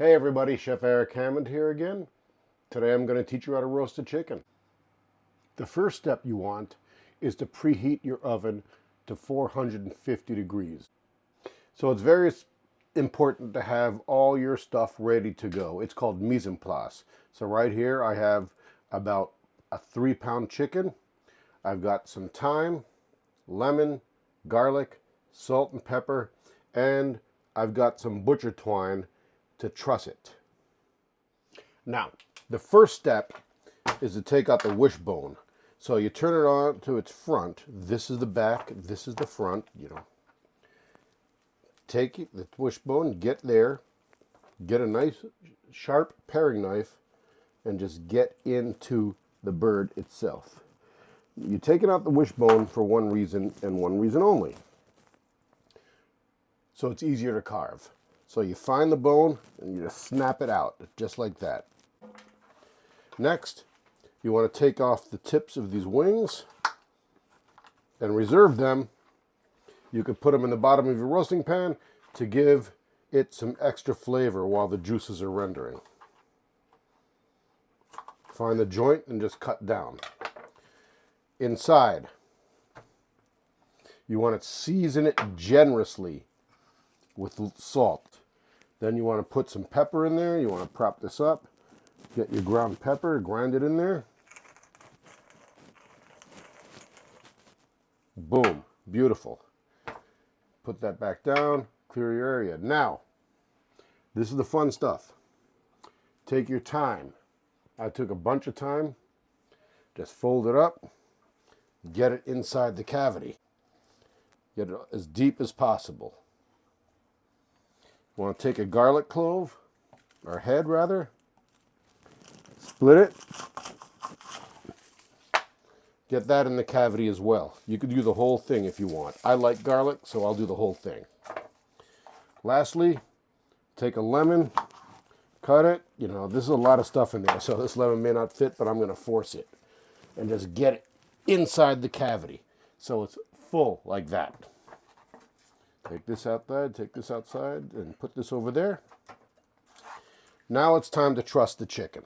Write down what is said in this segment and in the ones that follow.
Hey everybody, Chef Eric Hammond here again. Today I'm going to teach you how to roast a chicken. The first step you want is to preheat your oven to 450 degrees. So it's very important to have all your stuff ready to go. It's called mise en place. So right here I have about a 3-pound chicken. I've got some thyme, lemon, garlic, salt and pepper, and I've got some butcher twine to truss it. Now, the first step is to take out the wishbone. So you turn it on to its front. This is the back, this is the front, Take the wishbone, get there, get a nice sharp paring knife, and just get into the bird itself. You're taking out the wishbone for one reason and one reason only. So it's easier to carve. So you find the bone and you just snap it out, just like that. Next, you want to take off the tips of these wings and reserve them. You could put them in the bottom of your roasting pan to give it some extra flavor while the juices are rendering. Find the joint and just cut down. Inside, you want to season it generously with salt. Then you want to put some pepper in there. You want to prop this up. Get your ground pepper, grind it in there. Boom, beautiful. Put that back down, clear your area. Now, this is the fun stuff. Take your thyme. I took a bunch of thyme, just fold it up, get it inside the cavity. Get it as deep as possible. You want to take a garlic clove, or head rather, split it, get that in the cavity as well. You could do the whole thing if you want. I like garlic, so I'll do the whole thing. Lastly, take a lemon, cut it. This is a lot of stuff in there, so this lemon may not fit, but I'm going to force it. And just get it inside the cavity, so it's full like that. Take this outside, and put this over there. Now it's time to truss the chicken.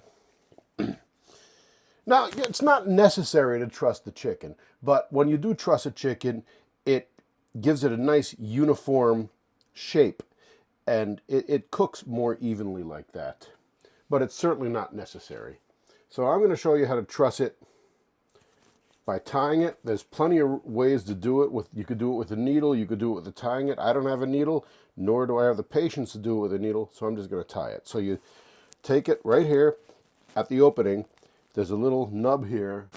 Now, it's not necessary to truss the chicken, but when you do truss a chicken, it gives it a nice uniform shape, and it cooks more evenly like that. But it's certainly not necessary. So I'm going to show you how to truss it by tying it. There's plenty of ways to do it. You could do it with a needle, you could do it with tying it. I don't have a needle, nor do I have the patience to do it with a needle, so I'm just going to tie it. So you take it right here at the opening. There's a little nub here.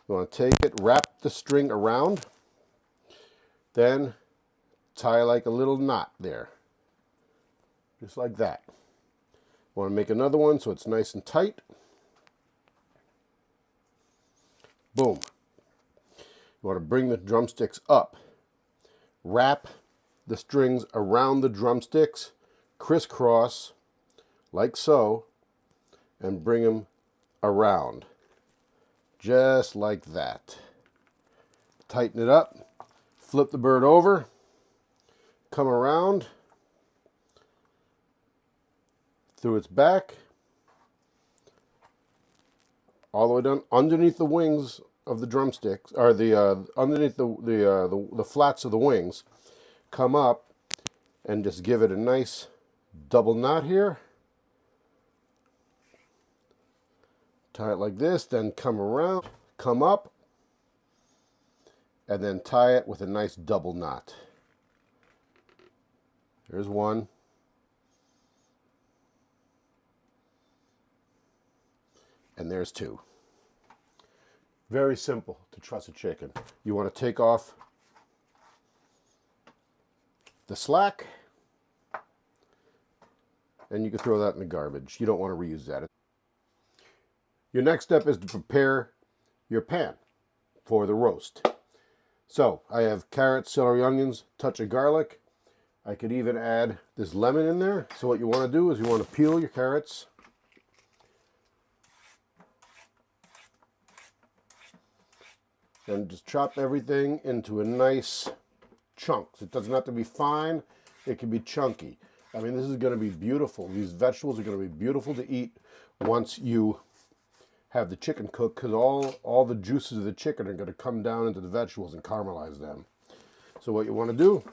You want to take it, wrap the string around, then tie like a little knot there. Just like that. You want to make another one so it's nice and tight. Boom. You want to bring the drumsticks up. Wrap the strings around the drumsticks, crisscross, like so, and bring them around. Just like that. Tighten it up. Flip the bird over. Come around through its back. All the way down underneath the wings of the drumsticks, or underneath the flats of the wings. Come up and just give it a nice double knot here. Tie it like this, then come around, come up, and then tie it with a nice double knot. There's one. And there's two. Very simple to truss a chicken. You want to take off the slack, and you can throw that in the garbage. You don't want to reuse that. Your next step is to prepare your pan for the roast. So I have carrots, celery, onions, touch of garlic. I could even add this lemon in there. So what you want to do is you want to peel your carrots. And just chop everything into a nice chunks. It doesn't have to be fine. It can be chunky. I mean, this is going to be beautiful. These vegetables are going to be beautiful to eat once you have the chicken cooked, because all the juices of the chicken are going to come down into the vegetables and caramelize them. So what you want to do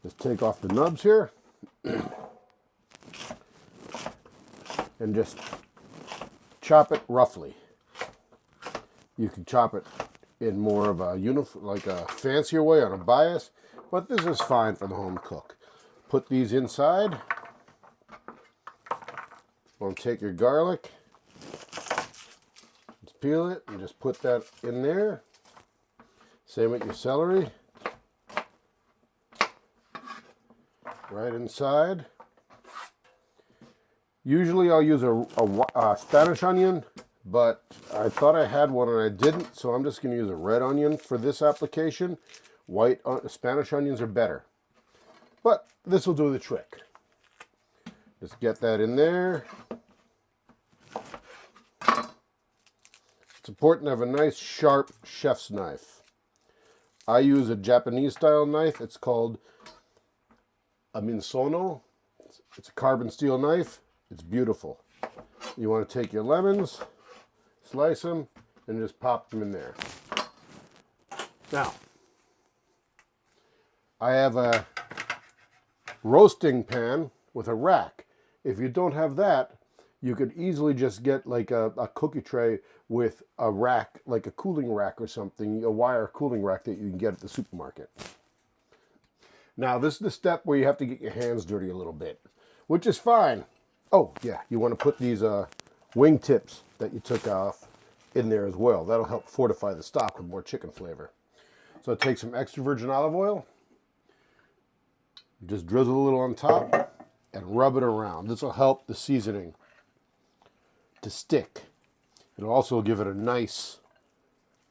is take off the nubs here and just chop it roughly. You can chop it in more of a like a fancier way on a bias, but this is fine for the home cook. Put these inside. Well, take your garlic, just peel it and just put that in there. Same with your celery. Right inside. Usually I'll use a Spanish onion, but I thought I had one and I didn't, so I'm just going to use a red onion for this application. Spanish onions are better, but this will do the trick. Just get that in there. It's important to have a nice sharp chef's knife. I use a Japanese style knife. It's called a Minsono. It's a carbon steel knife. It's beautiful. You want to take your lemons, slice them, and just pop them in there. Now, I have a roasting pan with a rack. If you don't have that, you could easily just get like a cookie tray with a rack, like a cooling rack or something, a wire cooling rack that you can get at the supermarket. Now, this is the step where you have to get your hands dirty a little bit, which is fine. Oh, yeah, you want to put these wing tips that you took off in there as well. That'll help fortify the stock with more chicken flavor. So take some extra virgin olive oil, just drizzle a little on top, and rub it around. This will help the seasoning to stick. It'll also give it a nice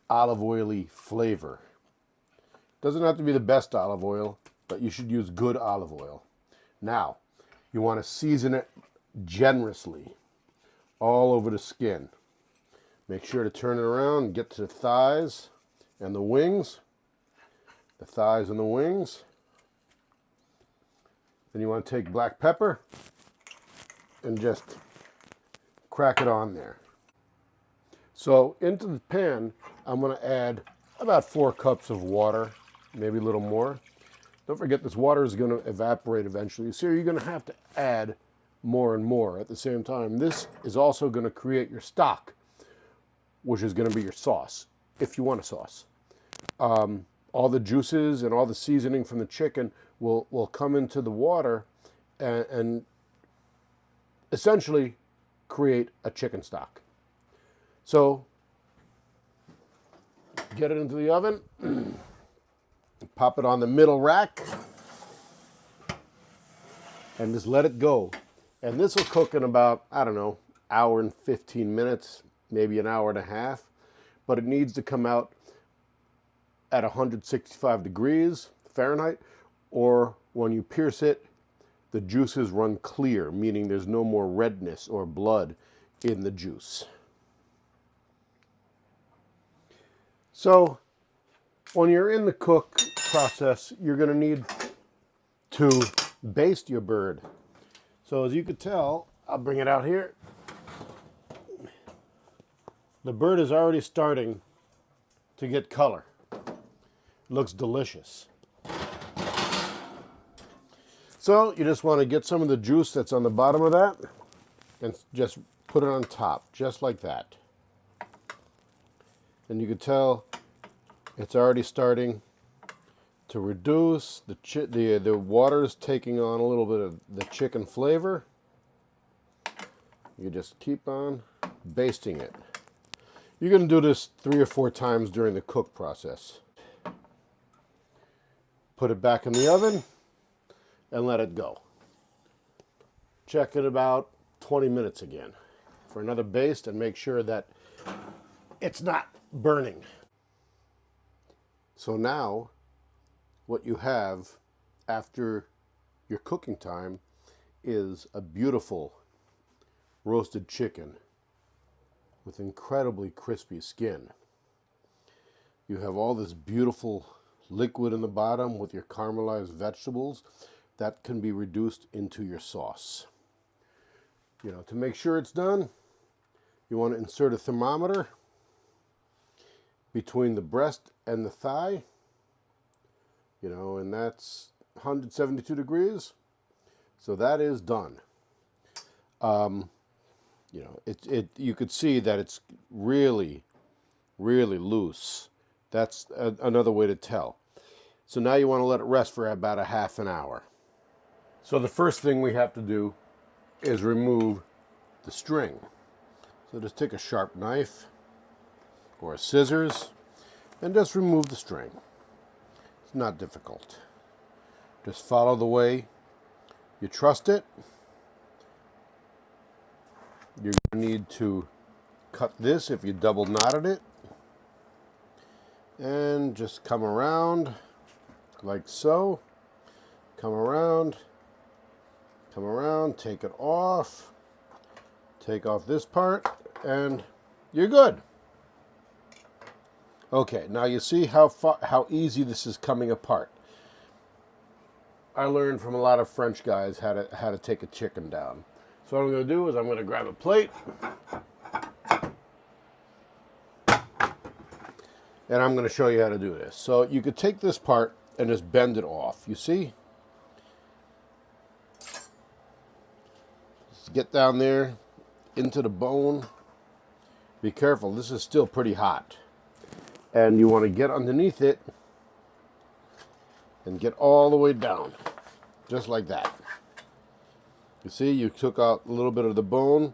olive oily flavor. Doesn't have to be the best olive oil, but you should use good olive oil. Now, you want to season it generously all over the skin. Make sure to turn it around and get to the thighs and the wings. The thighs and the wings. Then you want to take black pepper and just crack it on there. So into the pan, I'm going to add about 4 cups of water, maybe a little more. Don't forget, this water is going to evaporate eventually, so you're going to have to add more and more at the same time. This is also going to create your stock, which is going to be your sauce, if you want a sauce. All the juices and all the seasoning from the chicken will come into the water and essentially create a chicken stock. So get it into the oven, pop it on the middle rack, and just let it go. And this will cook in about, I don't know, hour and 15 minutes, maybe an hour and a half. But it needs to come out at 165 degrees Fahrenheit, or when you pierce it, the juices run clear, meaning there's no more redness or blood in the juice. So when you're in the cook process, you're going to need to baste your bird. So as you can tell, I'll bring it out here. The bird is already starting to get color. It looks delicious. So you just want to get some of the juice that's on the bottom of that and just put it on top, just like that. And you can tell it's already starting to reduce. The water is taking on a little bit of the chicken flavor. You just keep on basting it. You're going to do this 3 or 4 times during the cook process. Put it back in the oven and let it go. Check it about 20 minutes again for another baste and make sure that it's not burning. So now what you have after your cooking time is a beautiful roasted chicken with incredibly crispy skin. You have all this beautiful liquid in the bottom with your caramelized vegetables, that can be reduced into your sauce. You know, to make sure it's done, you want to insert a thermometer between the breast and the thigh, you know, and that's 172 degrees. So that is done. You know, you could see that it's really, really loose. That's another way to tell. So now you want to let it rest for about a half an hour. So the first thing we have to do is remove the string. So just take a sharp knife or a scissors and just remove the string. It's not difficult. Just follow the way you trust it. You're going to need to cut this if you double knotted it. And just come around like so. Come around, take it off. Take off this part, and you're good. Okay, now you see how easy this is coming apart. I learned from a lot of French guys how to take a chicken down. So what I'm going to do is I'm going to grab a plate, and I'm going to show you how to do this. So you could take this part and just bend it off. You see? Just get down there into the bone. Be careful, this is still pretty hot. And you want to get underneath it and get all the way down, just like that. You see, you took out a little bit of the bone,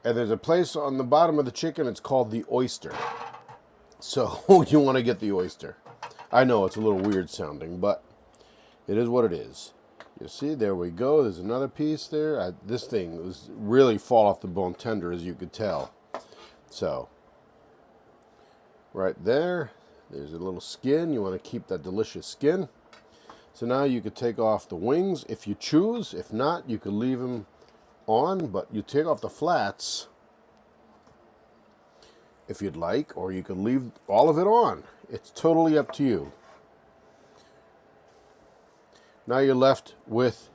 and there's a place on the bottom of the chicken, it's called the oyster. So you want to get the oyster. I know it's a little weird sounding, but it is what it is. You see, there we go. There's another piece there. This thing was really fall off the bone tender, as you could tell. So, right there, there's a little skin. You want to keep that delicious skin. So now you could take off the wings if you choose. If not, you could leave them on, but you take off the flats if you'd like, or you could leave all of it on. It's totally up to you. Now you're left with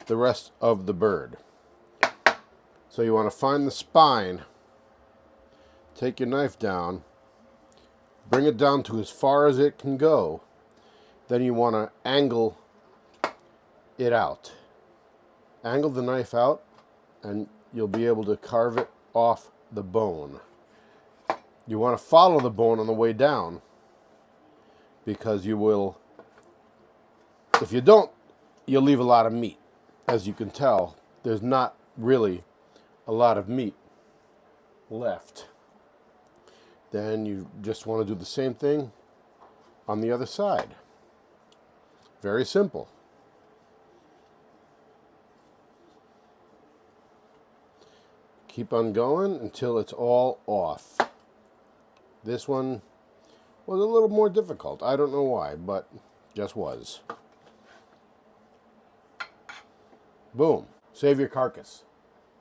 the rest of the bird. So you want to find the spine, take your knife down, bring it down to as far as it can go. Then you want to angle it out. Angle the knife out, and you'll be able to carve it off the bone. You want to follow the bone on the way down, because you will, if you don't, you'll leave a lot of meat. As you can tell, there's not really a lot of meat left. Then you just want to do the same thing on the other side. Very simple. Keep on going until it's all off. This one was a little more difficult. I don't know why, but just was. Boom. Save your carcass.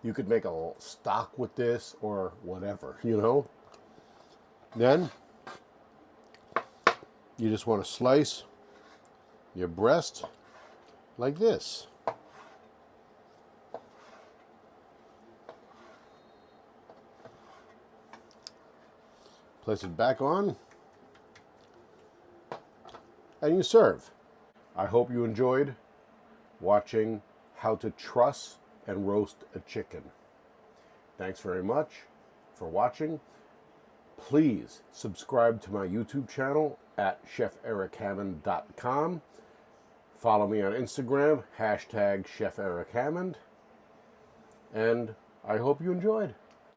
You could make a stock with this or whatever, you know. Then you just want to slice your breast like this. Place it back on, and you serve. I hope you enjoyed watching how to truss and roast a chicken. Thanks very much for watching. Please subscribe to my YouTube channel at cheferichammond.com. Follow me on Instagram, #ChefEricHammond. And I hope you enjoyed.